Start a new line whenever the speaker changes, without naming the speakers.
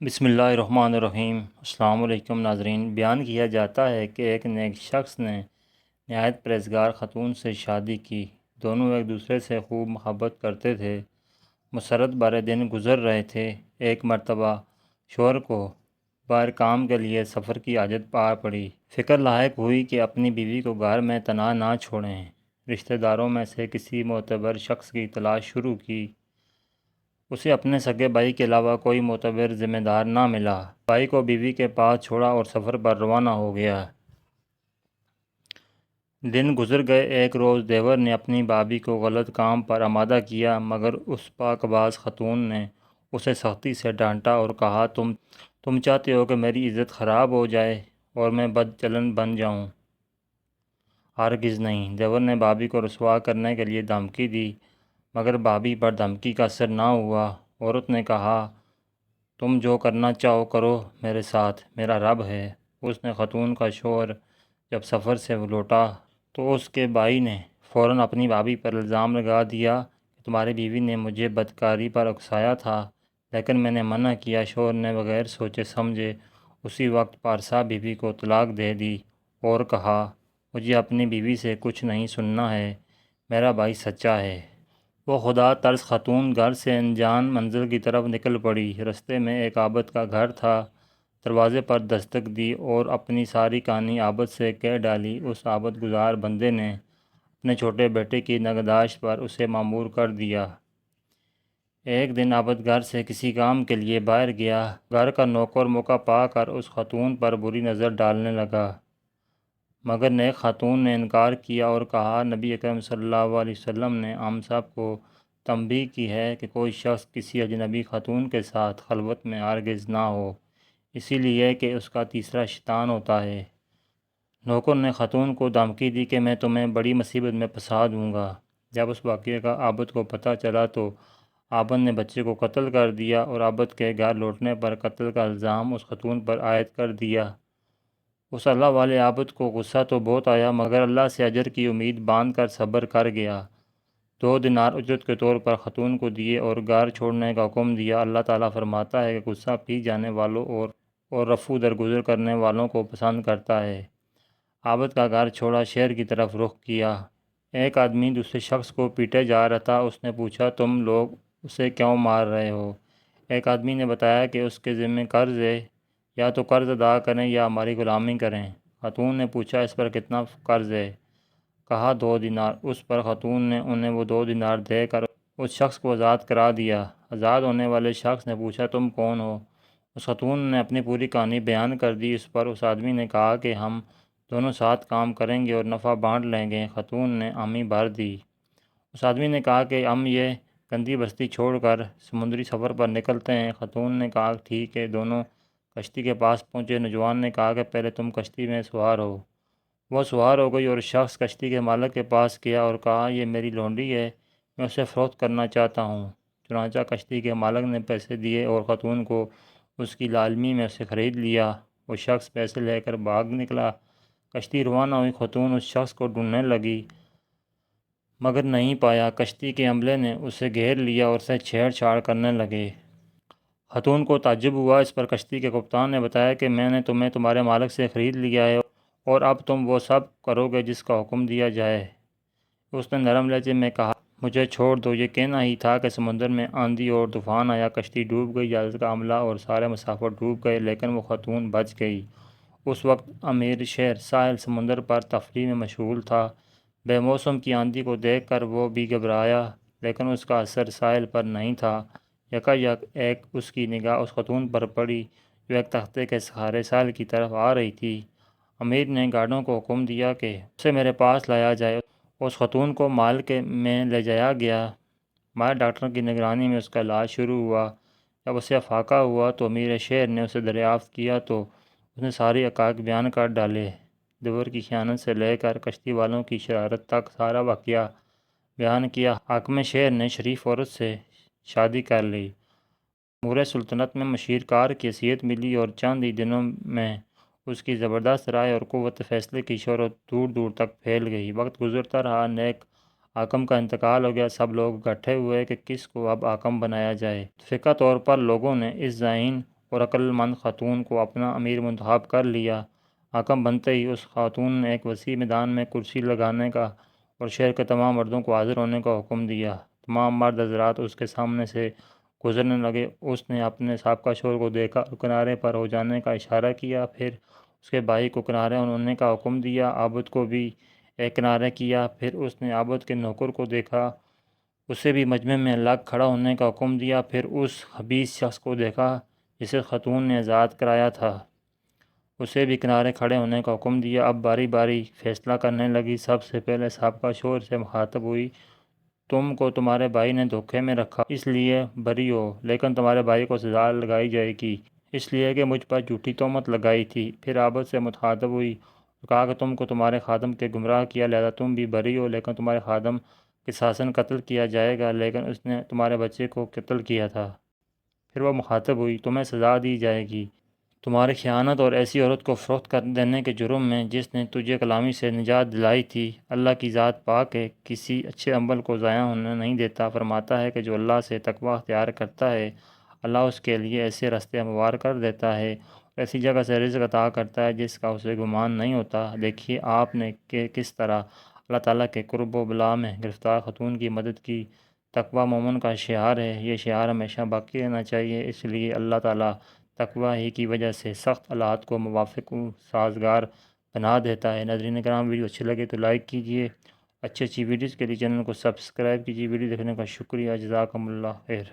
بسم اللہ الرحمن الرحیم۔ السلام علیکم ناظرین۔ بیان کیا جاتا ہے کہ ایک نیک شخص نے نہایت پرہیزگار خاتون سے شادی کی۔ دونوں ایک دوسرے سے خوب محبت کرتے تھے۔ مسرت بھرے دن گزر رہے تھے۔ ایک مرتبہ شوہر کو باہر کام کے لیے سفر کی حاجت آ پڑی۔ فکر لاحق ہوئی کہ اپنی بیوی کو گھر میں تنہا نہ چھوڑیں۔ رشتہ داروں میں سے کسی معتبر شخص کی تلاش شروع کی۔ اسے اپنے سگے بھائی کے علاوہ کوئی معتبر ذمہ دار نہ ملا۔ بھائی کو بیوی کے پاس چھوڑا اور سفر پر روانہ ہو گیا۔ دن گزر گئے۔ ایک روز دیور نے اپنی بھابھی کو غلط کام پر آمادہ کیا، مگر اس پاک باز خاتون نے اسے سختی سے ڈانٹا اور کہا، تم چاہتے ہو کہ میری عزت خراب ہو جائے اور میں بد چلن بن جاؤں؟ ہرگز نہیں۔ دیور نے بھابھی کو رسوا کرنے کے لیے دھمکی دی، مگر بھابھی پر دھمکی کا اثر نہ ہوا۔ عورت نے کہا، تم جو کرنا چاہو کرو، میرے ساتھ میرا رب ہے۔ اس نے خاتون کا شوہر جب سفر سے لوٹا تو اس کے بھائی نے فوراً اپنی بھابھی پر الزام لگا دیا کہ تمہاری بیوی نے مجھے بدکاری پر اکسایا تھا، لیکن میں نے منع کیا۔ شوہر نے بغیر سوچے سمجھے اسی وقت پارسا بیوی کو طلاق دے دی اور کہا، مجھے اپنی بیوی سے کچھ نہیں سننا ہے، میرا بھائی سچا ہے۔ وہ خدا ترس خاتون گھر سے انجان منزل کی طرف نکل پڑی۔ رستے میں ایک عابد کا گھر تھا۔ دروازے پر دستک دی اور اپنی ساری کہانی عابد سے کہہ ڈالی۔ اس عابد گزار بندے نے اپنے چھوٹے بیٹے کی نگہداشت پر اسے مامور کر دیا۔ ایک دن عابد گھر سے کسی کام کے لیے باہر گیا۔ گھر کا نوکر موقع پا کر اس خاتون پر بری نظر ڈالنے لگا، مگر نیک خاتون نے انکار کیا اور کہا، نبی اکرم صلی اللہ علیہ وسلم نے ہم سب کو تنبیہ کی ہے کہ کوئی شخص کسی اجنبی خاتون کے ساتھ خلوت میں ہرگز نہ ہو، اسی لیے کہ اس کا تیسرا شیطان ہوتا ہے۔ نوکر نے خاتون کو دھمکی دی کہ میں تمہیں بڑی مصیبت میں پھنسا دوں گا۔ جب اس واقعے کا عابد کو پتہ چلا تو عابد نے بچے کو قتل کر دیا اور عابد کے گھر لوٹنے پر قتل کا الزام اس خاتون پر عائد کر دیا۔ اس اللہ والے عابد کو غصہ تو بہت آیا، مگر اللہ سے اجر کی امید باندھ کر صبر کر گیا۔ 2 دینار اجرت کے طور پر خاتون کو دیے اور گھر چھوڑنے کا حکم دیا۔ اللہ تعالیٰ فرماتا ہے کہ غصہ پی جانے والوں اور رفو درگزر کرنے والوں کو پسند کرتا ہے۔ عابد کا گھر چھوڑا، شہر کی طرف رخ کیا۔ ایک آدمی دوسرے شخص کو پیٹے جا رہا تھا۔ اس نے پوچھا، تم لوگ اسے کیوں مار رہے ہو؟ ایک آدمی نے بتایا کہ اس کے ذمہ قرض ہے، یا تو قرض ادا کریں یا ہماری غلامی کریں۔ خاتون نے پوچھا، اس پر کتنا قرض ہے؟ کہا، 2 دینار۔ اس پر خاتون نے انہیں وہ 2 دینار دے کر اس شخص کو آزاد کرا دیا۔ آزاد ہونے والے شخص نے پوچھا، تم کون ہو؟ اس خاتون نے اپنی پوری کہانی بیان کر دی۔ اس پر اس آدمی نے کہا کہ ہم دونوں ساتھ کام کریں گے اور نفع بانٹ لیں گے۔ خاتون نے حامی بھر دی۔ اس آدمی نے کہا کہ ہم یہ گندی بستی چھوڑ کر سمندری سفر پر نکلتے ہیں۔ خاتون نے کہا، ٹھیک ہے۔ دونوں کشتی کے پاس پہنچے۔ نوجوان نے کہا کہ پہلے تم کشتی میں سوار ہو۔ وہ سوار ہو گئی اور شخص کشتی کے مالک کے پاس گیا اور کہا، یہ میری لونڈی ہے، میں اسے فروخت کرنا چاہتا ہوں۔ چنانچہ کشتی کے مالک نے پیسے دیے اور خاتون کو اس کی لالمی میں اسے خرید لیا۔ وہ شخص پیسے لے کر بھاگ نکلا۔ کشتی روانہ ہوئی۔ خاتون اس شخص کو ڈھونڈنے لگی، مگر نہیں پایا۔ کشتی کے عملے نے اسے گھیر لیا اور اسے چھیڑ چھاڑ کرنے لگے۔ خاتون کو تعجب ہوا۔ اس پر کشتی کے کپتان نے بتایا کہ میں نے تمہیں تمہارے مالک سے خرید لیا ہے اور اب تم وہ سب کرو گے جس کا حکم دیا جائے۔ اس نے نرم لہجے میں کہا، مجھے چھوڑ دو۔ یہ کہنا ہی تھا کہ سمندر میں آندھی اور طوفان آیا۔ کشتی ڈوب گئی۔ جہاز کا عملہ اور سارے مسافر ڈوب گئے، لیکن وہ خاتون بچ گئی۔ اس وقت امیر شہر ساحل سمندر پر تفریح میں مشغول تھا۔ بے موسم کی آندھی کو دیکھ کر وہ بھی گھبرایا، لیکن اس کا اثر ساحل پر نہیں تھا۔ یکایک اس کی نگاہ اس خاتون پر پڑی جو ایک تختے کے سہارے ساحل کی طرف آ رہی تھی۔ امیر نے گارڈوں کو حکم دیا کہ اسے میرے پاس لایا جائے۔ اس خاتون کو مال میں لے جایا گیا۔ ماہر ڈاکٹر کی نگرانی میں اس کا علاج شروع ہوا۔ جب اسے افاقہ ہوا تو امیر شہر نے اسے دریافت کیا تو اس نے ساری حقائق بیان کر ڈالے۔ دیور کی خیانت سے لے کر کشتی والوں کی شرارت تک سارا واقعہ بیان کیا۔ حاکم شہر نے شریف عورت سے شادی کر لی۔ امور سلطنت میں مشیر کار کی حیثیت ملی اور چند ہی دنوں میں اس کی زبردست رائے اور قوت فیصلے کی شہرت دور دور تک پھیل گئی۔ وقت گزرتا رہا۔ نیک حاکم کا انتقال ہو گیا۔ سب لوگ اکٹھے ہوئے کہ کس کو اب حاکم بنایا جائے۔ فقہ طور پر لوگوں نے اس ذہین اور عقل مند خاتون کو اپنا امیر منتخب کر لیا۔ حاکم بنتے ہی اس خاتون نے ایک وسیع میدان میں کرسی لگانے کا اور شہر کے تمام مردوں کو حاضر ہونے کا حکم دیا۔ تمام مرد حضرات اس کے سامنے سے گزرنے لگے۔ اس نے اپنے سابقہ شوہر کو دیکھا اور کنارے پر ہو جانے کا اشارہ کیا، پھر اس کے بھائی کو کنارے ہونے کا حکم دیا، عابد کو بھی ایک کنارے کیا، پھر اس نے عابد کے نوکر کو دیکھا، اسے بھی مجمع میں الگ کھڑا ہونے کا حکم دیا، پھر اس خبیث شخص کو دیکھا جسے خاتون نے آزاد کرایا تھا، اسے بھی کنارے کھڑے ہونے کا حکم دیا۔ اب باری باری فیصلہ کرنے لگی۔ سب سے پہلے سابقہ شوہر سے مخاطب ہوئی، تم کو تمہارے بھائی نے دھوکے میں رکھا، اس لیے بری ہو، لیکن تمہارے بھائی کو سزا لگائی جائے گی، اس لیے کہ مجھ پر جھوٹی تہمت لگائی تھی۔ پھر عابد سے مخاطب ہوئی اور کہا کہ تم کو تمہارے خادم کے گمراہ کیا، لہذا تم بھی بری ہو، لیکن تمہارے خادم قصاصاً قتل کیا جائے گا، لیکن اس نے تمہارے بچے کو قتل کیا تھا۔ پھر وہ مخاطب ہوئی، تمہیں سزا دی جائے گی، تمہاری خیانت اور ایسی عورت کو فروخت کر دینے کے جرم میں جس نے تجھے غلامی سے نجات دلائی تھی۔ اللہ کی ذات پاک ہے، کسی اچھے عمل کو ضائع ہونے نہیں دیتا۔ فرماتا ہے کہ جو اللہ سے تقوی اختیار کرتا ہے، اللہ اس کے لیے ایسے راستے ہموار کر دیتا ہے اور ایسی جگہ سے رزق عطا کرتا ہے جس کا اسے گمان نہیں ہوتا۔ دیکھیے آپ نے کہ کس طرح اللہ تعالیٰ کے قرب و بلا میں گرفتار خاتون کی مدد کی۔ تقوی مومن کا شعار ہے، یہ شعار ہمیشہ باقی رہنا چاہیے، اس لیے اللہ تعالیٰ تقوی ہی کی وجہ سے سخت حالات کو موافق و سازگار بنا دیتا ہے۔ ناظرین کرام، ویڈیو اچھی لگے تو لائک کیجیے، اچھی ویڈیوز کے لیے چینل کو سبسکرائب کیجیے۔ ویڈیو دیکھنے کا شکریہ، جزاکم اللہ خیر۔